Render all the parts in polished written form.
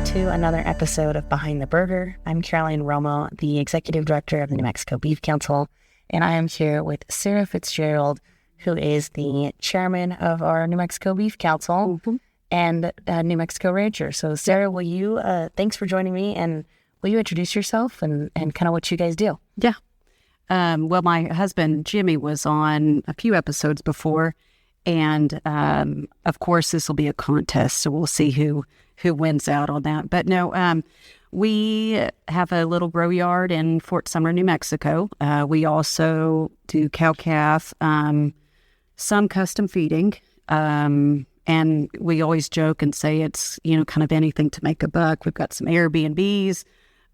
to another episode of Behind the Burger. I'm Caroline Romo, the Executive Director of the New Mexico Beef Council, and I am here with Sarah Fitzgerald, who is the chairman of our New Mexico Beef Council and New Mexico Rancher. So Sarah, will you, thanks for joining me, and will you introduce yourself and kind of what you guys do? Yeah. Well, my husband, Jimmy, was on a few episodes before, and of course, this will be a contest, so we'll see who wins out on that. But no, we have a little grow yard in Fort Sumner, New Mexico. We also do cow-calf, some custom feeding, and we always joke and say it's, kind of anything to make a buck. We've got some Airbnbs,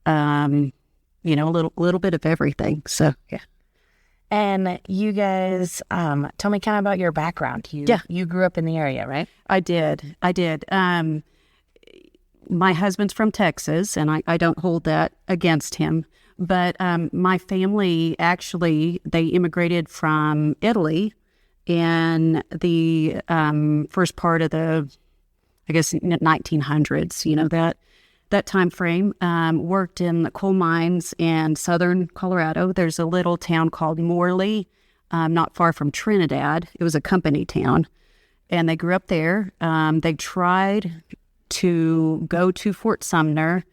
a little bit of everything. So, yeah. And you guys, tell me kind of about your background. You grew up in the area, right? I did. My husband's from Texas, and I don't hold that against him. But my family, actually, they immigrated from Italy in the first part of the, 1900s, that time frame. Worked in the coal mines in southern Colorado. There's a little town called Morley, not far from Trinidad. It was a company town, and they grew up there. They tried to go to Fort Sumner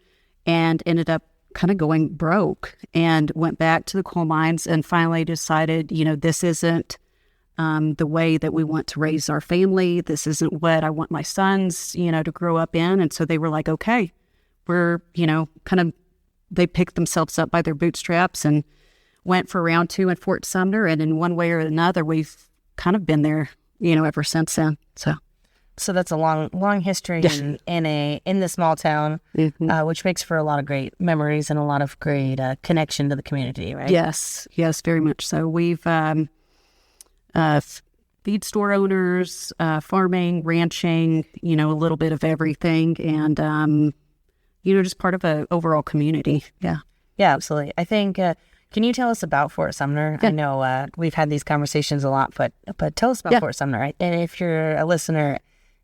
and ended up kind of going broke and went back to the coal mines and finally decided, this isn't the way that we want to raise our family. This isn't what I want my sons, to grow up in. And so they were like, okay, we're, they picked themselves up by their bootstraps and went for round 2 in Fort Sumner. And in one way or another, we've kind of been there, ever since then. So that's a long history in the small town, which makes for a lot of great memories and a lot of great connection to the community, right? Yes, very much so. We've feed store owners, farming, ranching, a little bit of everything, and just part of an overall community. Yeah, absolutely. I think. Can you tell us about Fort Sumner? Yeah. I know we've had these conversations a lot, but tell us about Fort Sumner, right? And if you're a listener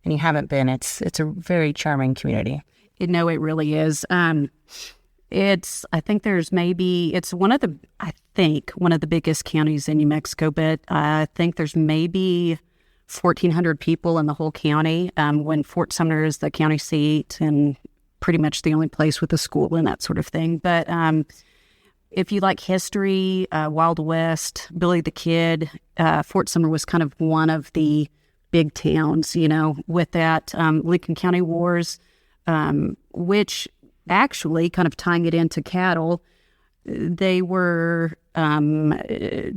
and you haven't been, it's a very charming community. It really is. It's one of the biggest counties in New Mexico, but I think there's maybe 1,400 people in the whole county. When Fort Sumner is the county seat and pretty much the only place with a school and that sort of thing. But if you like history, Wild West, Billy the Kid, Fort Sumner was kind of one of the big towns, with that Lincoln County Wars, which actually kind of tying it into cattle, they were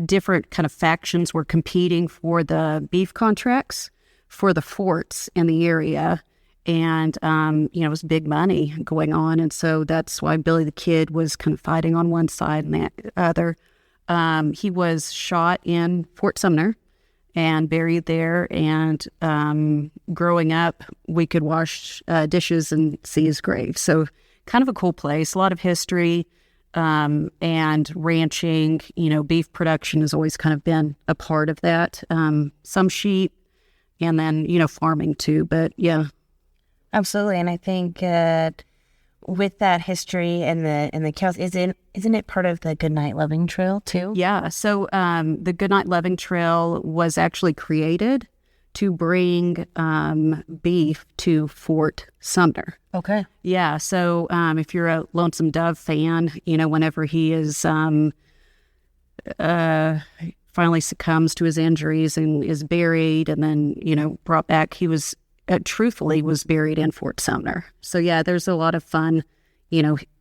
different kind of factions were competing for the beef contracts for the forts in the area. And, it was big money going on. And so that's why Billy the Kid was kind of fighting on one side and the other. He was shot in Fort Sumner and buried there. And growing up, we could wash dishes and see his grave. So kind of a cool place, a lot of history and ranching. Beef production has always kind of been a part of that. Some sheep and then, farming too. But yeah. Absolutely, and I think with that history and the cows, isn't it part of the Goodnight Loving Trail too? Yeah. So the Goodnight Loving Trail was actually created to bring beef to Fort Sumner. Okay. Yeah. So if you're a Lonesome Dove fan, whenever he is finally succumbs to his injuries and is buried, and then brought back, he was. Truthfully was buried in Fort Sumner. So yeah, there's a lot of fun,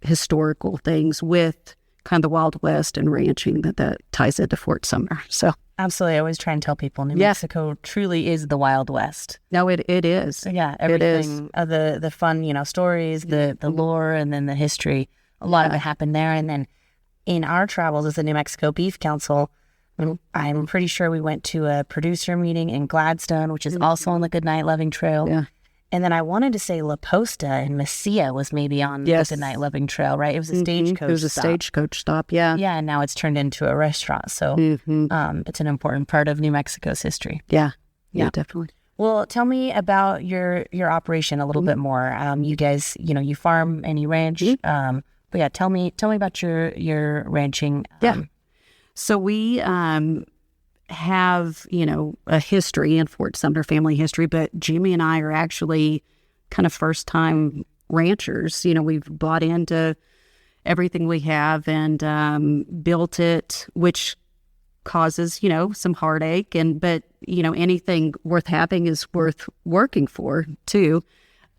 historical things with kind of the Wild West and ranching that ties into Fort Sumner. So absolutely, I always try and tell people New Mexico truly is the Wild West. No, it is. Yeah, everything of the fun, stories, the lore, and then the history. A lot of it happened there. And then in our travels as the New Mexico Beef Council, I'm pretty sure we went to a producer meeting in Gladstone, which is also on the Goodnight Loving Trail. Yeah. And then I wanted to say La Posta and Mesilla was maybe on the Goodnight Loving Trail, right? It was a stagecoach stop. It was a stagecoach stop, yeah. Yeah, and now it's turned into a restaurant. So it's an important part of New Mexico's history. Yeah, definitely. Well, tell me about your operation a little bit more. You guys, you farm and you ranch. But yeah, tell me about your ranching. So we have, a history in Fort Sumner, family history, but Jimmy and I are actually kind of first-time ranchers. We've bought into everything we have and built it, which causes, some heartache. But anything worth having is worth working for, too.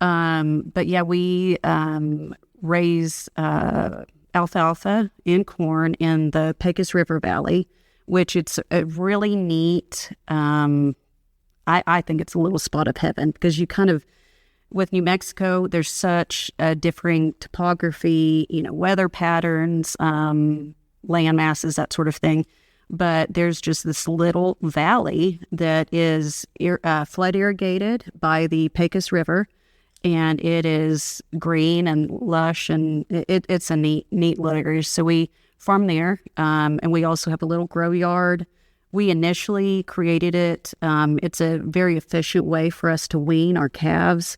But yeah, we raise alfalfa and corn in the Pecos River Valley, which it's a really neat, I think it's a little spot of heaven because you kind of, with New Mexico, there's such a differing topography, weather patterns, land masses, that sort of thing. But there's just this little valley that is flood irrigated by the Pecos River, and it is green and lush, and it's a neat little area. So we farm there, and we also have a little grow yard. We initially created it. It's a very efficient way for us to wean our calves.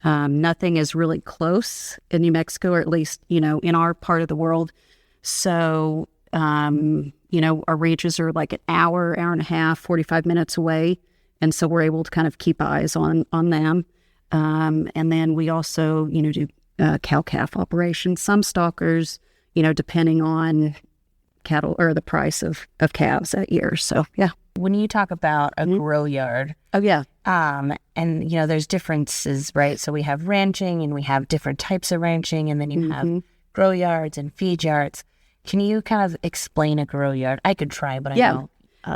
Nothing is really close in New Mexico, or at least, in our part of the world. So, our ranches are like an hour and a half, 45 minutes away. And so we're able to kind of keep eyes on them. And then we also, do cow-calf operations, some stalkers, depending on cattle or the price of calves that year. So, yeah. When you talk about a grow yard, oh yeah, and there's differences, right? So we have ranching, and we have different types of ranching, and then you have grow yards and feed yards. Can you kind of explain a grow yard? I could try, but I know.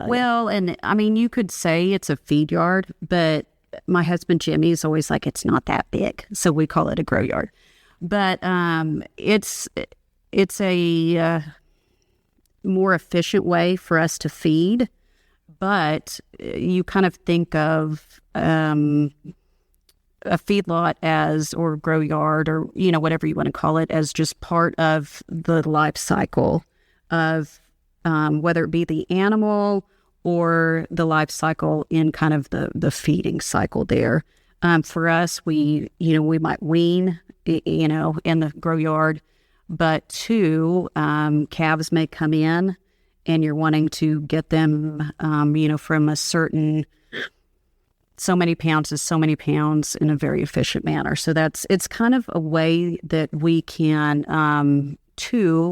Well, and I mean, you could say it's a feed yard, but my husband Jimmy is always like, it's not that big, so we call it a grow yard. But it's a more efficient way for us to feed. But you kind of think of a feedlot as, or grow yard, or, whatever you want to call it, as just part of the life cycle of whether it be the animal or the life cycle in kind of the feeding cycle there. For us, we might wean, in the grow yard, but two, calves may come in, and you're wanting to get them, from a certain so many pounds to so many pounds in a very efficient manner. So it's kind of a way that we can,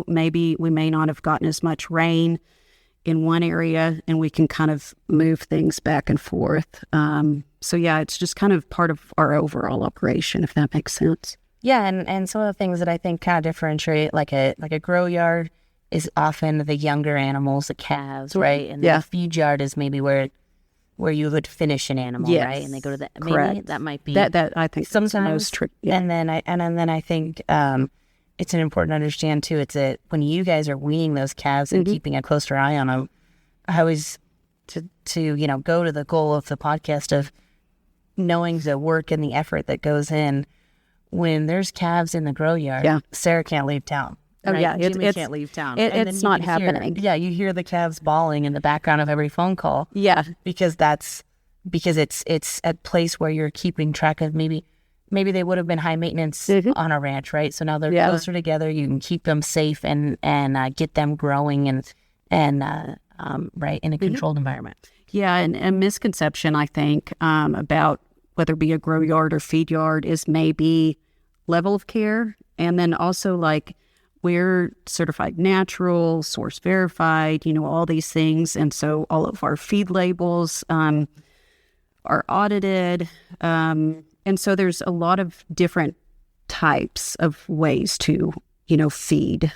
maybe we may not have gotten as much rain in one area, and we can kind of move things back and forth. So yeah, it's just kind of part of our overall operation, if that makes sense. Yeah, and some of the things that I think kind of differentiate, like a grow yard, is often the younger animals, the calves, right? And the feed yard is maybe where you would finish an animal, right? And they go to the maybe that might be that I think sometimes the most tricky. Yeah. And then I think it's an important to understand too. It's when you guys are weaning those calves and keeping a closer eye on them. I always to go to the goal of the podcast of knowing the work and the effort that goes in. When there's calves in the grow yard, Sarah can't leave town. Oh right? yeah, Jimmy can't leave town. It's not happening. You hear the calves bawling in the background of every phone call. Yeah, because it's a place where you're keeping track of maybe they would have been high maintenance on a ranch, right? So now they're closer together. You can keep them safe and get them growing and right in a controlled environment. Yeah, and a misconception I think about whether it be a grow yard or feed yard is maybe level of care, and then also like, we're certified natural, source verified, all these things. And so all of our feed labels are audited. And so there's a lot of different types of ways to, feed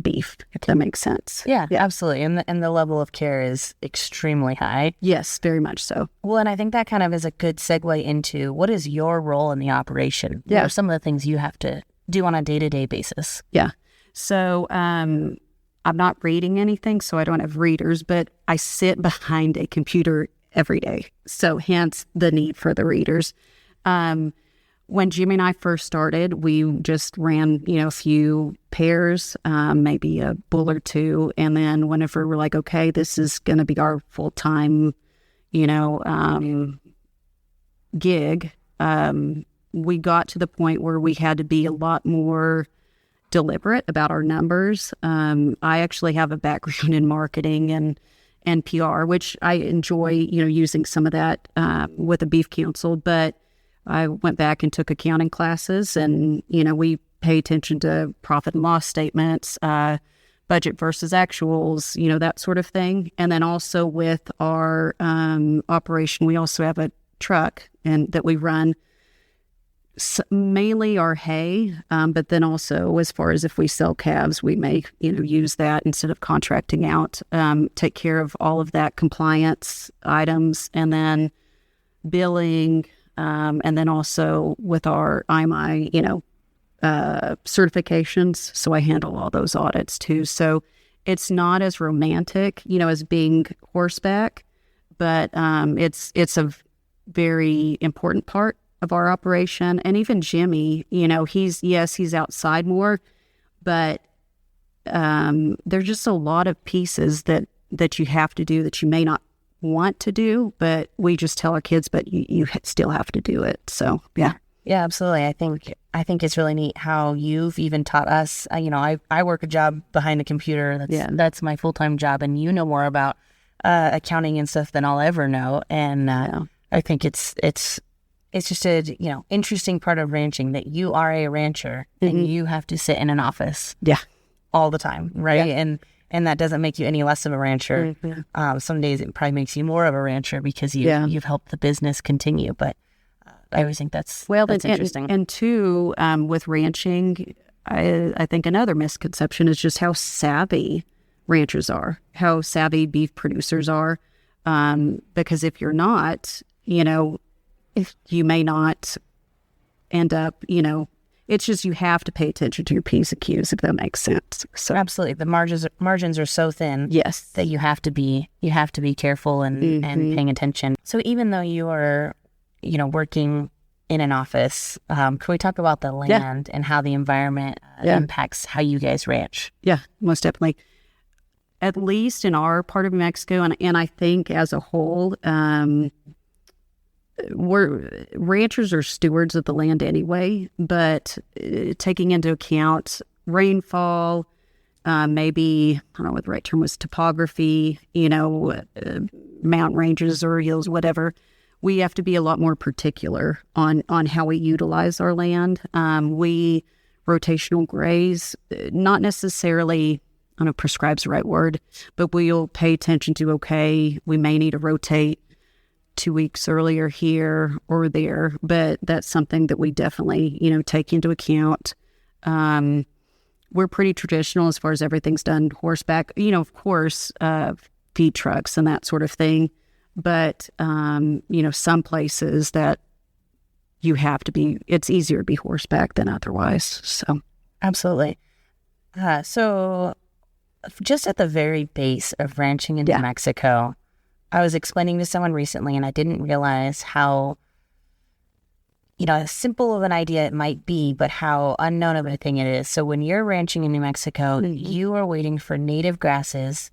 beef, if that makes sense. Yeah, absolutely. And the level of care is extremely high. Yes, very much so. Well, and I think that kind of is a good segue into what is your role in the operation? Yeah. What are some of the things you have to do on a day-to-day basis? Yeah. So I'm not reading anything, so I don't have readers, but I sit behind a computer every day. So hence the need for the readers. When Jimmy and I first started, we just ran, a few pairs, maybe a bull or two. And then whenever we're like, okay, this is going to be our full-time, gig, we got to the point where we had to be a lot more deliberate about our numbers. I actually have a background in marketing and PR, which I enjoy, using some of that with the Beef Council. But I went back and took accounting classes, and we pay attention to profit and loss statements, budget versus actuals, that sort of thing. And then also with our operation, we also have a truck and that we run mainly our hay, but then also as far as if we sell calves, we may use that instead of contracting out, take care of all of that compliance items, and then billing, and then also with our IMI, certifications. So I handle all those audits too. So it's not as romantic, as being horseback, but it's a very important part of our operation. And even Jimmy, he's outside more, but there's just a lot of pieces that you have to do that you may not want to do, but we just tell our kids, but you still have to do it. So yeah. Yeah, absolutely. I think it's really neat how you've even taught us. I work a job behind a computer. That's my full-time job, and you know more about accounting and stuff than I'll ever know. And I think it's just a interesting part of ranching that you are a rancher and you have to sit in an office all the time, right? Yeah. And that doesn't make you any less of a rancher. Some days it probably makes you more of a rancher because you've helped the business continue. But I always think that's interesting. And two, with ranching, I think another misconception is just how savvy ranchers are, how savvy beef producers are. Because if you're not, if you may not end up, it's just you have to pay attention to your P's and Q's, if that makes sense. So absolutely, the margins are so thin, that you have to be careful and paying attention. So even though you are, working in an office, can we talk about the land and how the environment impacts how you guys ranch? Yeah, most definitely. At least in our part of Mexico, and I think as a whole, ranchers are stewards of the land anyway, but taking into account rainfall, maybe, I don't know what the right term was, topography, mountain ranges or hills, whatever, we have to be a lot more particular on how we utilize our land. We rotational graze, not necessarily, I don't know if prescribe's the right word, but we'll pay attention to, okay, we may need to rotate 2 weeks earlier here or there, but that's something that we definitely, take into account. We're pretty traditional as far as everything's done horseback, of course, feed trucks and that sort of thing. But, some places that you have to be, it's easier to be horseback than otherwise. So, absolutely. So just at the very base of ranching in New Mexico, I was explaining to someone recently, and I didn't realize how, simple of an idea it might be, but how unknown of a thing it is. So when you're ranching in New Mexico, you are waiting for native grasses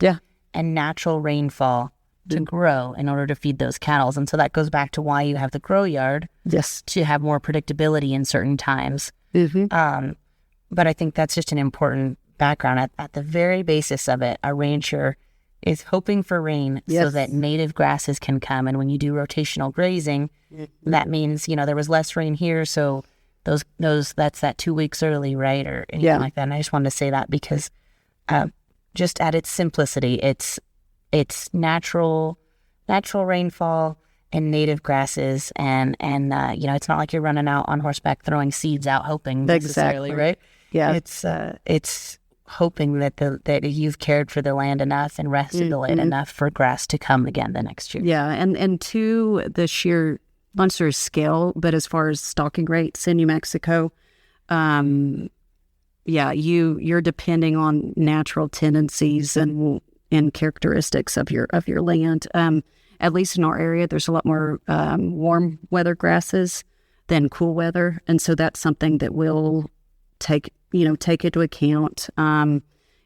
and natural rainfall to grow in order to feed those cattle. And so that goes back to why you have the grow yard, to have more predictability in certain times. But I think that's just an important background. At the very basis of it, a rancher is hoping for rain so that native grasses can come. And when you do rotational grazing, that means, there was less rain here, so those that's that 2 weeks early, right? Or anything like that. And I just wanted to say that because just at its simplicity, it's natural rainfall and native grasses, and it's not like you're running out on horseback throwing seeds out hoping necessarily, right? Yeah, it's hoping that you've cared for the land enough and rested the land enough for grass to come again the next year. Yeah, and to the sheer monster scale, but as far as stocking rates in New Mexico, you're depending on natural tendencies and characteristics of your land. At least in our area, there's a lot more warm weather grasses than cool weather, and so that's something that we'll take into account.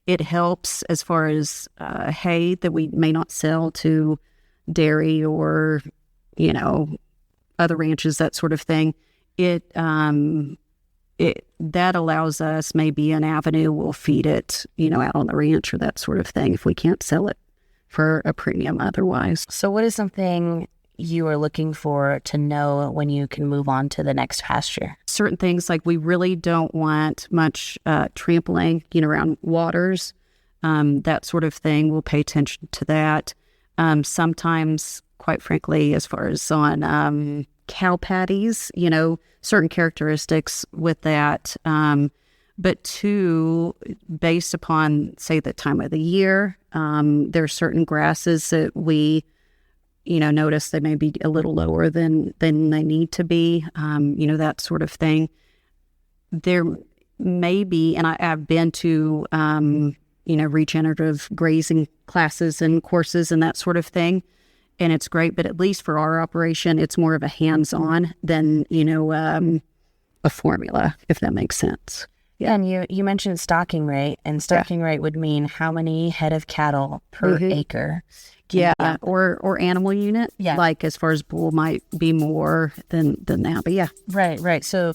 It helps as far as hay that we may not sell to dairy or other ranches, that sort of thing, that allows us maybe an avenue. We'll feed it, out on the ranch or that sort of thing if we can't sell it for a premium otherwise. So what is something you are looking for to know when you can move on to the next pasture? Certain things, like we really don't want much trampling, around waters, that sort of thing. We'll pay attention to that. Sometimes, quite frankly, as far as on cow patties, certain characteristics with that. But two, based upon, say, the time of the year, there are certain grasses that we, notice they may be a little lower than they need to be, that sort of thing. There may be, and I've been to, regenerative grazing classes and courses and that sort of thing. And it's great, but at least for our operation, it's more of a hands-on than, a formula, if that makes sense. Yeah. And you mentioned stocking rate, and stocking rate would mean how many head of cattle per acre. Yeah, or animal unit. Yeah, like as far as bull might be more than that, but yeah. Right. So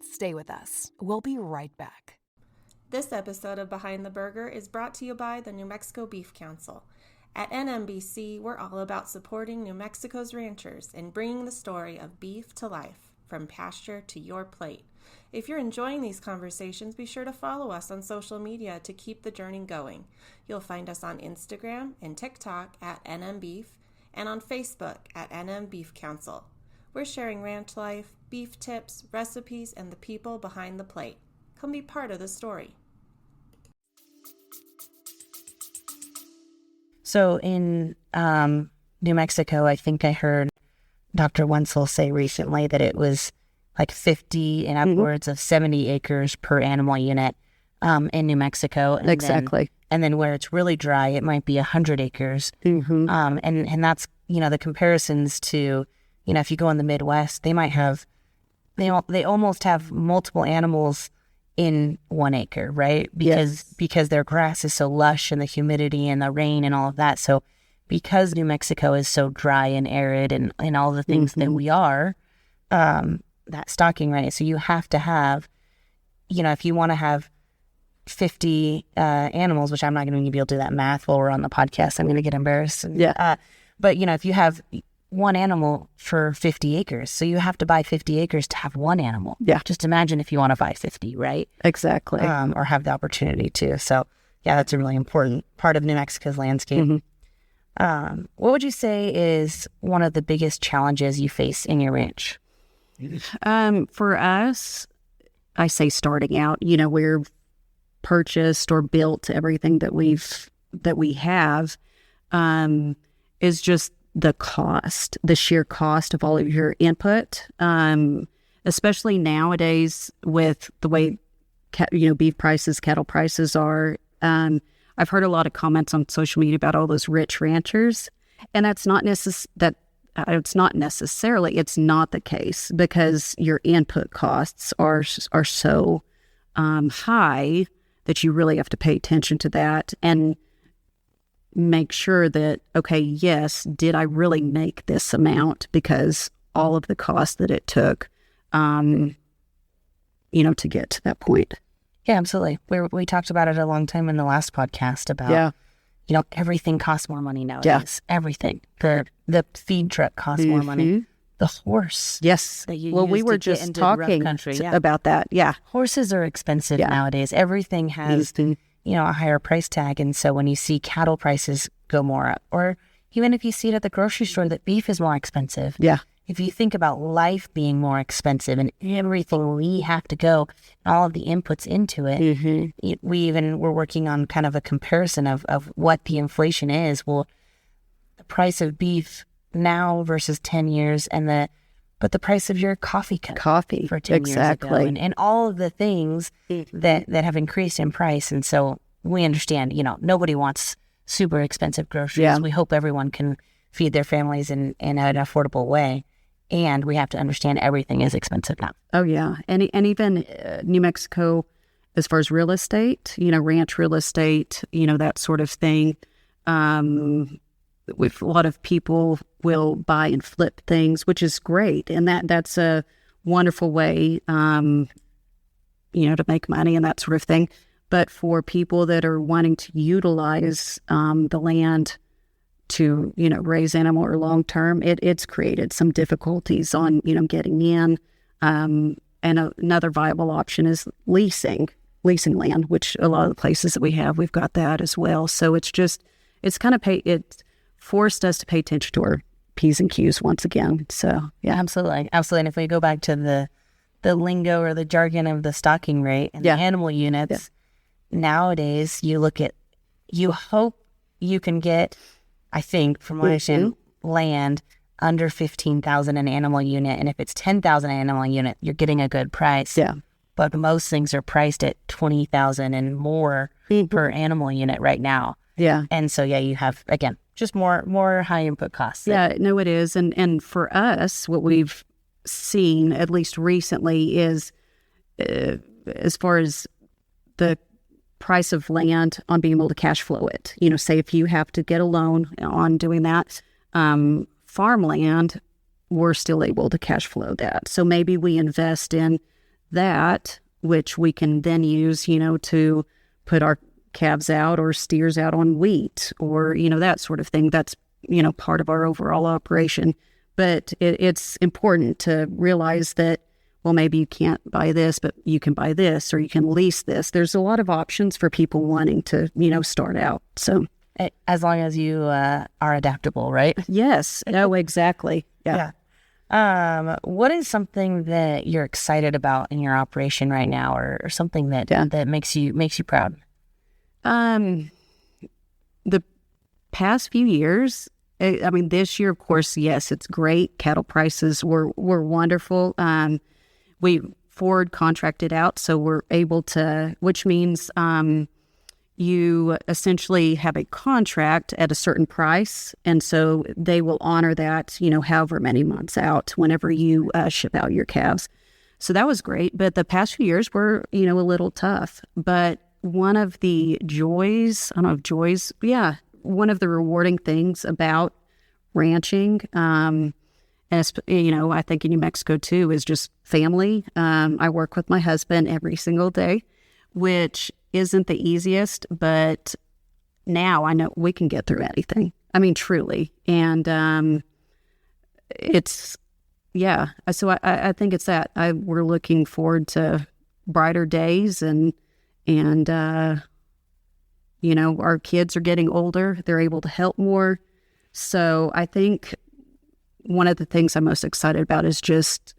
stay with us. We'll be right back. This episode of Behind the Burger is brought to you by the New Mexico Beef Council. At NMBC, we're all about supporting New Mexico's ranchers and bringing the story of beef to life, from pasture to your plate. If you're enjoying these conversations, be sure to follow us on social media to keep the journey going. You'll find us on Instagram and TikTok at NMBeef and on Facebook at NM Beef Council. We're sharing ranch life, beef tips, recipes, and the people behind the plate. Come be part of the story. So in New Mexico, I think I heard Dr. Wenzel say recently that it was like 50 and upwards of 70 acres per animal unit in New Mexico. And exactly. Then where it's really dry, it might be 100 acres. And that's, the comparisons to, if you go in the Midwest, they might have, they almost have multiple animals in 1 acre, right? Because their grass is so lush and the humidity and the rain and all of that. So because New Mexico is so dry and arid and all the things that we are, that stocking rate. So you have to have, if you want to have 50 animals, which I'm not going to be able to do that math while we're on the podcast, I'm going to get embarrassed. But if you have one animal for 50 acres, so you have to buy 50 acres to have one animal. Yeah. Just imagine if you want to buy 50, right? Exactly. Or have the opportunity to. So yeah, that's a really important part of New Mexico's landscape. What would you say is one of the biggest challenges you face in your ranch? For us, I say starting out, we're purchased or built everything that we have, is just the sheer cost of all of your input, especially nowadays with the way, beef prices, cattle prices are. I've heard a lot of comments on social media about all those rich ranchers, and that's not it's not the case, because your input costs are so high that you really have to pay attention to that and make sure that, okay, yes, did I really make this amount? Because all of the cost that it took, to get to that point. Yeah, absolutely. We talked about it a long time in the last podcast about, everything costs more money nowadays. Yeah. Everything. The feed truck costs more money. The horse. Yes. That you we were just talking about that. Yeah. Horses are expensive nowadays. Everything has, a higher price tag. And so when you see cattle prices go more up, or even if you see it at the grocery store that beef is more expensive. Yeah. If you think about life being more expensive and everything we have to go, all of the inputs into it, we're working on kind of a comparison of what the inflation is. Well, the price of beef now versus 10 years but the price of your coffee cup for 10 years ago, and all of the things that have increased in price. And so we understand, nobody wants super expensive groceries. Yeah. We hope everyone can feed their families in an affordable way. And we have to understand everything is expensive now. Oh, yeah. And even New Mexico, as far as real estate, ranch real estate, that sort of thing. With a lot of people will buy and flip things, which is great. And that's a wonderful way, to make money and that sort of thing. But for people that are wanting to utilize the land to, raise animal or long term, it's created some difficulties on, getting in. And another viable option is leasing land, which a lot of the places that we have, we've got that as well. So it's forced us to pay attention to our P's and Q's once again. So yeah, absolutely. And if we go back to the lingo or the jargon of the stocking rate and the animal units, nowadays you hope you can get, I think, from what I understand, land under 15,000 an animal unit, and if it's 10,000 an animal unit, you're getting a good price. Yeah. But most things are priced at 20,000 and more per animal unit right now. Yeah. And so you have again just more high input costs. Yeah, no, it is, and for us, what we've seen at least recently is as far as the price of land on being able to cash flow it. Say if you have to get a loan on doing that, farmland, we're still able to cash flow that. So maybe we invest in that, which we can then use, to put our calves out or steers out on wheat or, that sort of thing. That's, part of our overall operation. But it's important to realize that, well, maybe you can't buy this, but you can buy this or you can lease this. There's a lot of options for people wanting to, start out. So as long as you are adaptable, right? Yes. No, exactly. Yeah. What is something that you're excited about in your operation right now, or something that makes you proud? The past few years, this year, of course, yes, it's great. Cattle prices were wonderful. We forward contracted out, so we're able to, which means you essentially have a contract at a certain price, and so they will honor that, however many months out whenever you ship out your calves. So that was great, but the past few years were, a little tough. But one of the one of the rewarding things about ranching, and I think in New Mexico too, is just family. I work with my husband every single day, which isn't the easiest, but now I know we can get through anything. Truly. And it's, so I think it's that. We're looking forward to brighter days and our kids are getting older. They're able to help more. So I think one of the things I'm most excited about is just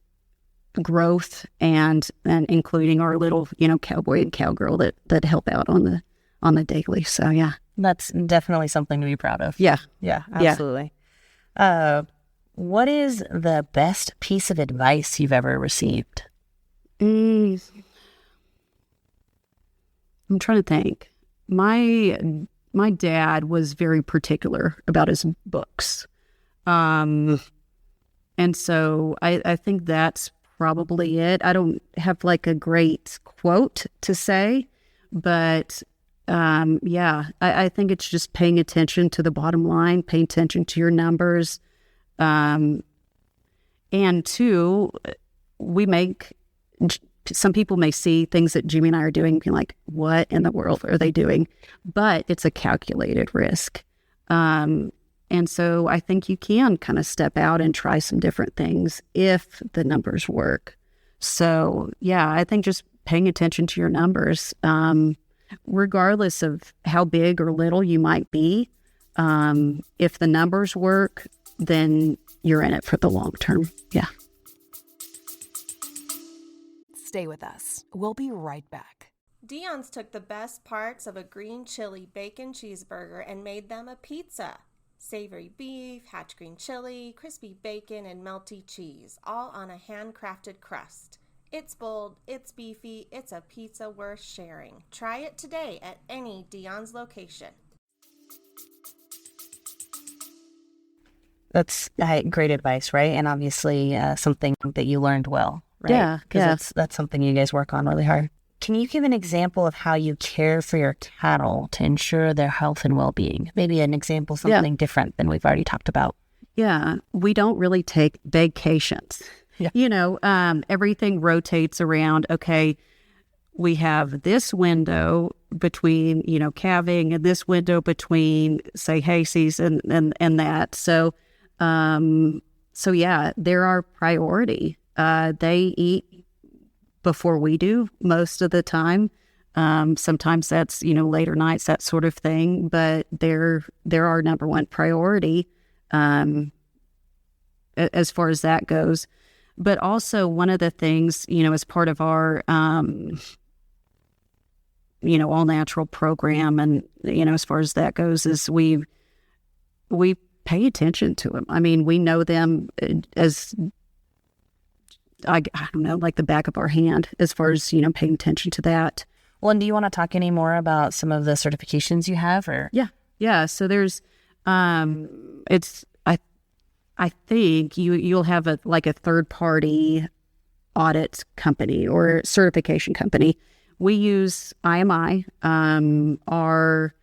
growth and including our little, cowboy and cowgirl that help out on the daily. So yeah. That's definitely something to be proud of. Yeah. Yeah, absolutely. What is the best piece of advice you've ever received? I'm trying to think. My dad was very particular about his books. And so I think that's probably it. I don't have like a great quote to say, but I think it's just paying attention to the bottom line, paying attention to your numbers. And two, some people may see things that Jimmy and I are doing and be like, what in the world are they doing? But it's a calculated risk. And so I think you can kind of step out and try some different things if the numbers work. So yeah, I think just paying attention to your numbers, regardless of how big or little you might be, if the numbers work, then you're in it for the long term. Yeah. Stay with us. We'll be right back. Dion's took the best parts of a green chili bacon cheeseburger and made them a pizza. Savory beef, hatch green chili, crispy bacon, and melty cheese, all on a handcrafted crust. It's bold, it's beefy, it's a pizza worth sharing. Try it today at any Dion's location. That's great advice, right? And obviously something that you learned well, right? Yeah, because that's something you guys work on really hard. Can you give an example of how you care for your cattle to ensure their health and well-being? Maybe an example, something different than we've already talked about. Yeah, we don't really take vacations. Yeah. Everything rotates around, okay, we have this window between, calving and this window between, say, hay season and that. So yeah, they're our priority. They eat before we do most of the time. Sometimes that's, later nights, that sort of thing, but they're our number one priority as far as that goes. But also one of the things, as part of our, all natural program and, as far as that goes, is we pay attention to them. I mean, we know them as, I don't know, like the back of our hand as far as, paying attention to that. Well, and do you want to talk any more about some of the certifications you have, or? Yeah. So there's, I think you'll have a third party audit company or certification company. We use IMI. Our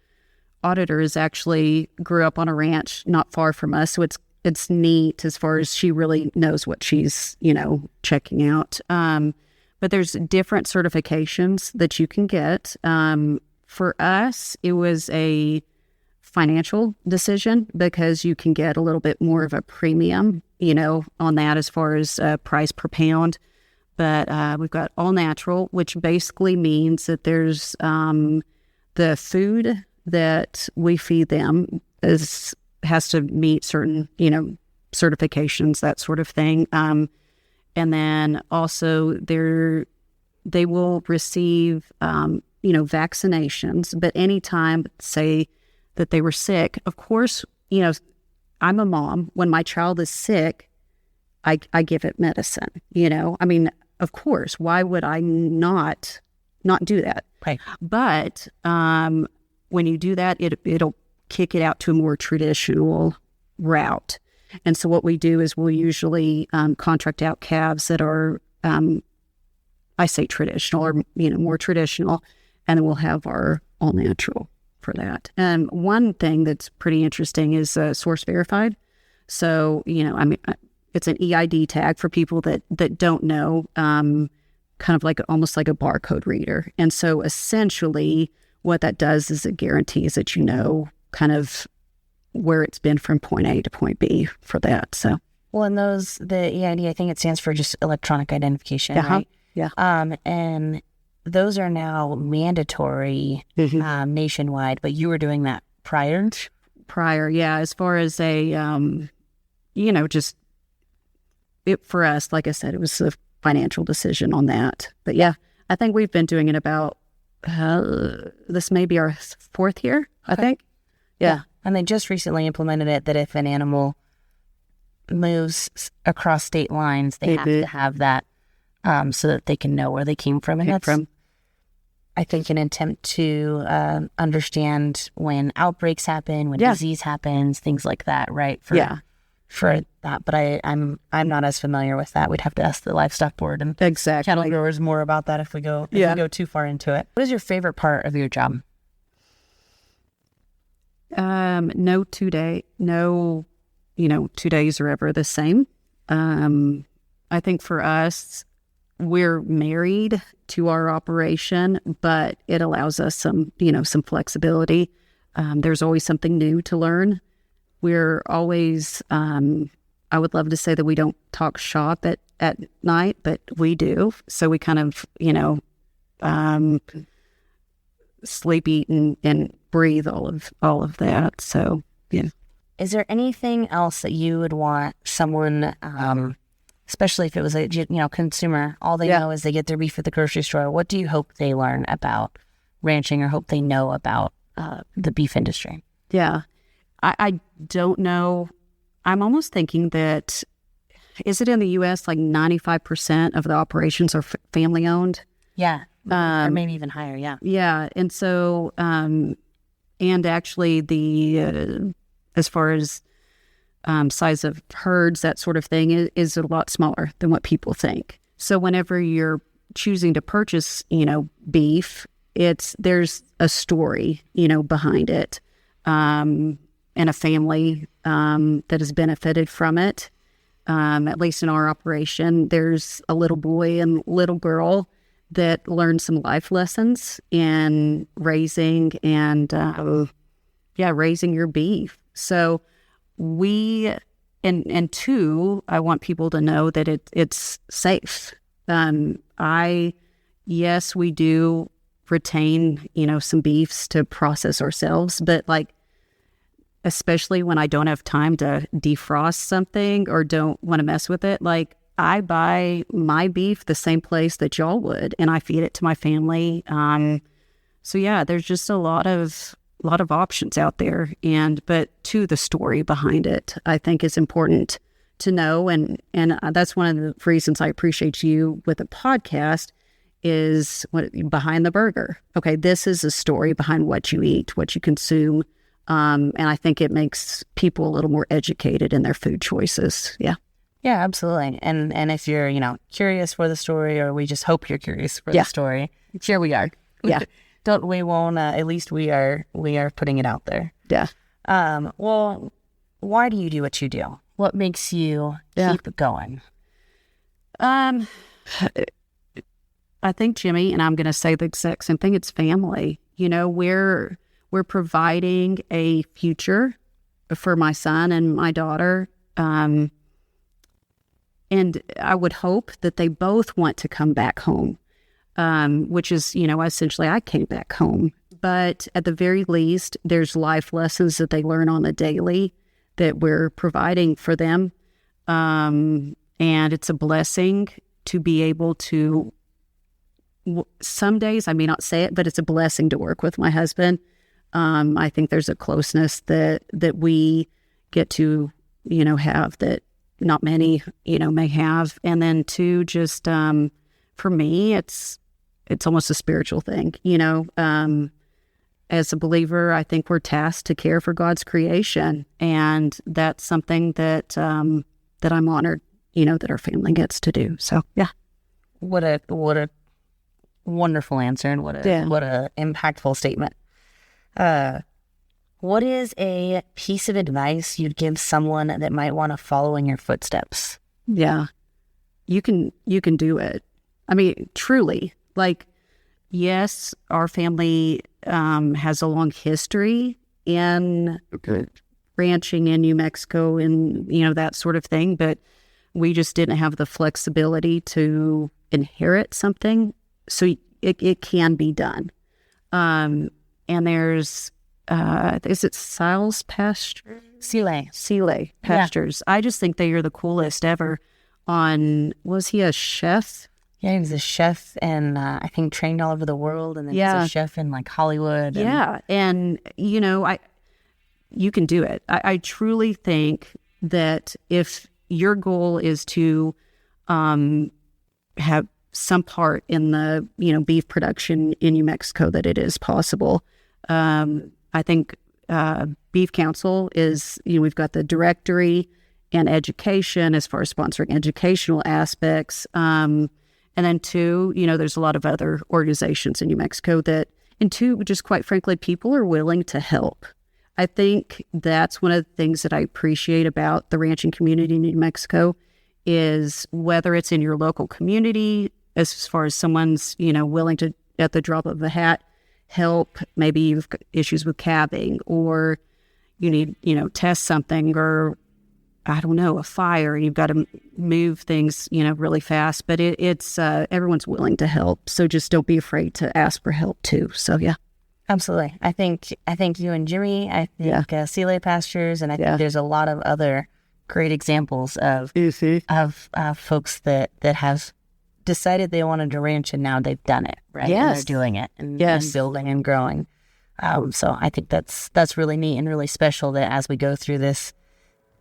auditor actually grew up on a ranch not far from us, so it's neat as far as she really knows what she's checking out. But there's different certifications that you can get. For us, it was a financial decision because you can get a little bit more of a premium, on that as far as price per pound. But we've got all natural, which basically means that there's the food that we feed them has to meet certain, certifications, that sort of thing. And then also they will receive, vaccinations. But anytime, say, that they were sick, of course, I'm a mom. When my child is sick, I give it medicine, I mean, of course, why would I not do that? Right. But when you do that, it'll kick it out to a more traditional route. And so what we do is we'll usually contract out calves that are, I say traditional or, more traditional, and then we'll have our all natural for that. And one thing that's pretty interesting is source verified. So, it's an EID tag for people that don't know, kind of like almost like a barcode reader. And so essentially what that does is it guarantees that kind of where it's been from point A to point B for that. So, well, and the EID, I think it stands for just electronic identification, right? Yeah. And those are now mandatory nationwide, but you were doing that prior? Prior, yeah. As far as a, just it for us, like I said, it was a financial decision on that. But yeah, I think we've been doing it about, this may be our fourth year, I think. Yeah. And they just recently implemented it that if an animal moves across state lines, they have to have that so that they can know where they came from. And that's, I think, an attempt to understand when outbreaks happen, when disease happens, things like that, right? For that. But I'm not as familiar with that. We'd have to ask the livestock board and cattle growers more about that if we go too far into it. What is your favorite part of your job? No 2 days are ever the same. I think for us, we're married to our operation, but it allows us some flexibility. There's always something new to learn. We're always, I would love to say that we don't talk shop at night, but we do. So we kind of, sleep, eat, and breathe all of that. So, yeah. Is there anything else that you would want someone, especially if it was a consumer, all they know is they get their beef at the grocery store? What do you hope they learn about ranching or hope they know about the beef industry? Yeah, I don't know. I'm almost thinking that, is it in the U.S. like 95% of the operations are family owned? Yeah, or maybe even higher. Yeah. Yeah, and so and actually the as far as size of herds, that sort of thing is a lot smaller than what people think. So whenever you're choosing to purchase, beef, there's a story, behind it. in a family that has benefited from it. At least in our operation, there's a little boy and little girl that learned some life lessons in raising raising your beef. So and two, I want people to know that it's safe. Yes, we do retain, some beefs to process ourselves, but especially when I don't have time to defrost something or don't want to mess with it, I buy my beef the same place that y'all would, and I feed it to my family. So yeah, there's just a lot of options out there, but to the story behind it, I think is important to know, and that's one of the reasons I appreciate you with a podcast is behind the burger. Okay, this is a story behind what you eat, what you consume, and I think it makes people a little more educated in their food choices. Yeah. Yeah, absolutely. And if you're, curious for the story, or we just hope you're curious for the story, here we are. Yeah. We won't, at least we are putting it out there. Yeah. Well, why do you do what you do? What makes you keep going? I think, Jimmy, and I'm going to say the exact same thing, it's family. We're providing a future for my son and my daughter. And I would hope that they both want to come back home, which is, essentially I came back home. But at the very least, there's life lessons that they learn on the daily that we're providing for them. And it's a blessing to be able to, some days, I may not say it, but it's a blessing to work with my husband. I think there's a closeness that we get to, have that not many, may have. And then two, just for me, it's almost a spiritual thing, as a believer, I think we're tasked to care for God's creation. And that's something that I'm honored, that our family gets to do. So, yeah. What a wonderful answer, and what a impactful statement. What is a piece of advice you'd give someone that might want to follow in your footsteps? Yeah, you can do it. I mean, truly, yes, our family has a long history in ranching in New Mexico and, that sort of thing, but we just didn't have the flexibility to inherit something. So it can be done. And there's, is it Sile's pasture? Sile pastures. Yeah. I just think they are the coolest ever. Was he a chef? Yeah, he was a chef, and I think trained all over the world, and then he's a chef in Hollywood. Yeah, and you can do it. I truly think that if your goal is to have some part in the beef production in New Mexico, that it is possible. I think Beef Council is, we've got the directory and education as far as sponsoring educational aspects. And then two, there's a lot of other organizations in New Mexico and two, just quite frankly, people are willing to help. I think that's one of the things that I appreciate about the ranching community in New Mexico is whether it's in your local community, as far as someone's, willing to, at the drop of a hat, help. Maybe you've got issues with calving, or you need, test something, or I don't know, a fire, and you've got to move things, really fast. But it's everyone's willing to help. So just don't be afraid to ask for help too. So yeah. Absolutely. I think you and Jimmy, I think Sile Pastures, and I think there's a lot of other great examples of folks that have decided they wanted to ranch, and now they've done it, right? Yes. And they're doing it and building and growing. So I think that's really neat and really special that as we go through this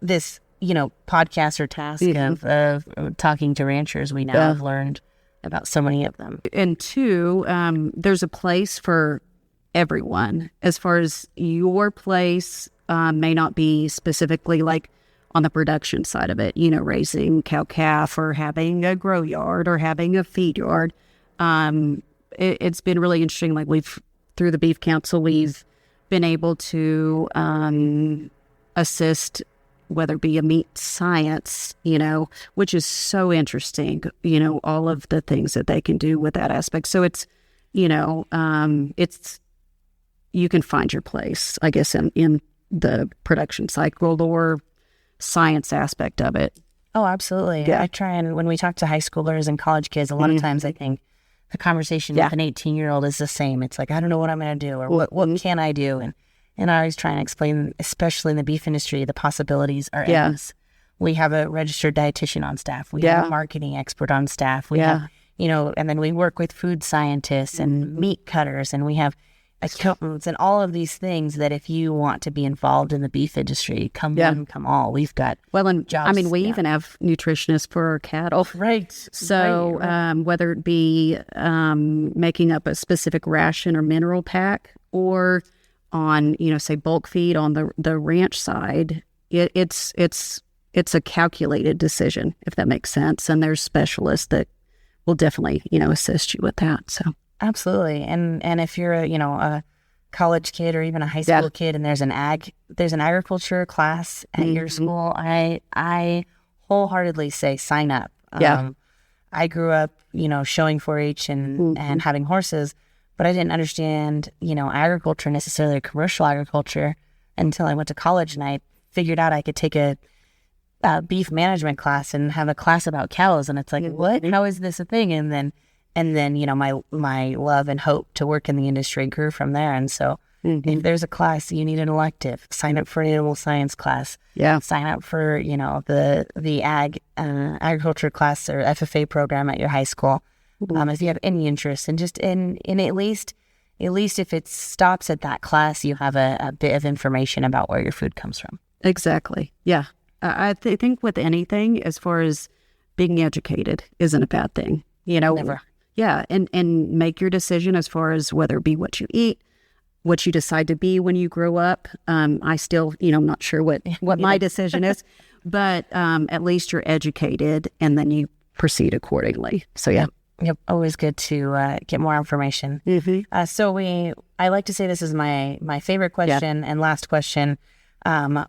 podcast or task of talking to ranchers, we now have learned about so many of them. And two, there's a place for everyone. As far as your place may not be specifically on the production side of it, raising cow-calf or having a grow yard or having a feed yard. It's been really interesting. Through the Beef Council, we've been able to assist, whether it be a meat science, which is so interesting, all of the things that they can do with that aspect. So it's, it's, you can find your place, I guess, in the production cycle or science aspect of it. Oh, absolutely. Yeah. I try and when we talk to high schoolers and college kids, a lot of times I think the conversation with an 18-year-old is the same. It's like, I don't know what I'm going to do or what can I do? And I always try and explain, especially in the beef industry, the possibilities are endless. We have a registered dietitian on staff. We have a marketing expert on staff. We have, and then we work with food scientists and meat cutters, and we have accountants and all of these things that if you want to be involved in the beef industry, come one, come all. We've got jobs. We even have nutritionists for our cattle. Right. So whether it be making up a specific ration or mineral pack, or on, say bulk feed on the ranch side, it's a calculated decision, if that makes sense. And there's specialists that will definitely, assist you with that. So. Absolutely. And if you're a college kid or even a high school kid and there's an agriculture class at your school, I wholeheartedly say sign up. I grew up, showing 4-H and having horses, but I didn't understand, agriculture necessarily, commercial agriculture, until I went to college and I figured out I could take a beef management class and have a class about cows. And it's like, what? How is this a thing? And then, my love and hope to work in the industry grew from there. And so if there's a class, you need an elective, sign up for an animal science class. Yeah. Sign up for, the agriculture class or FFA program at your high school. If you have any interest, and just in at least if it stops at that class, you have a bit of information about where your food comes from. Exactly. Yeah. I think with anything, as far as being educated isn't a bad thing, Never. Yeah, and make your decision as far as whether it be what you eat, what you decide to be when you grow up. I still, I'm not sure what my decision is, but at least you're educated, and then you proceed accordingly. So yeah. Yep. Always good to get more information. I like to say this is my favorite question and last question.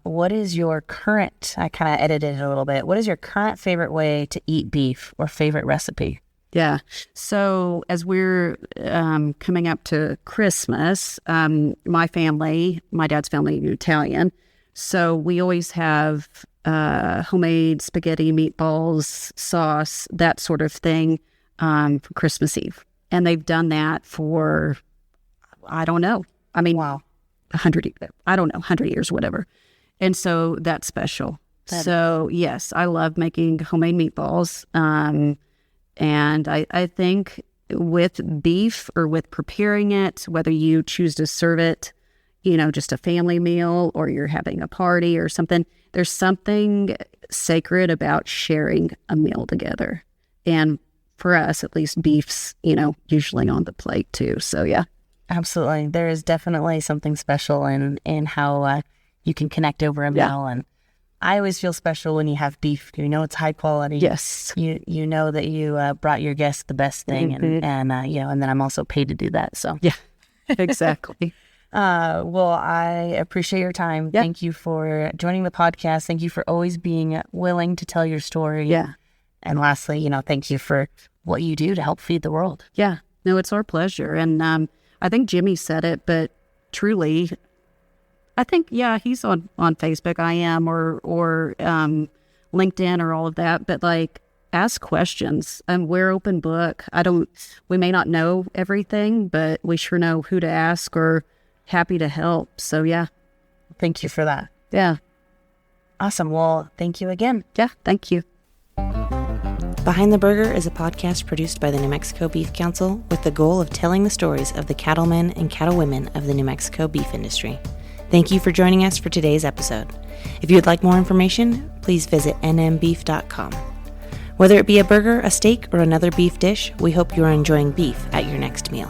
What is your current? I kind of edited it a little bit. What is your current favorite way to eat beef or favorite recipe? Yeah. So as we're coming up to Christmas, my dad's family is Italian. So we always have homemade spaghetti, meatballs, sauce, that sort of thing for Christmas Eve. And they've done that for, I don't know. Wow. 100 years, whatever. And so that's special. So yes, I love making homemade meatballs. And I think with beef or with preparing it, whether you choose to serve it, just a family meal or you're having a party or something, there's something sacred about sharing a meal together. And for us, at least, beef's, usually on the plate too. So yeah. Absolutely. There is definitely something special in how you can connect over a meal. And I always feel special when you have beef. It's high quality. Yes. You know that you brought your guests the best thing, and then I'm also paid to do that. So yeah, exactly. Well, I appreciate your time. Yeah. Thank you for joining the podcast. Thank you for always being willing to tell your story. Yeah. And lastly, thank you for what you do to help feed the world. Yeah. No, it's our pleasure. And I think Jimmy said it, but truly, I think, he's on Facebook. I am, or LinkedIn or all of that. But ask questions. We're open book. We may not know everything, but we sure know who to ask or happy to help. So yeah. Thank you for that. Yeah. Awesome. Well, thank you again. Yeah. Thank you. Behind the Burger is a podcast produced by the New Mexico Beef Council with the goal of telling the stories of the cattlemen and cattlewomen of the New Mexico beef industry. Thank you for joining us for today's episode. If you would like more information, please visit nmbeef.com. Whether it be a burger, a steak, or another beef dish, we hope you are enjoying beef at your next meal.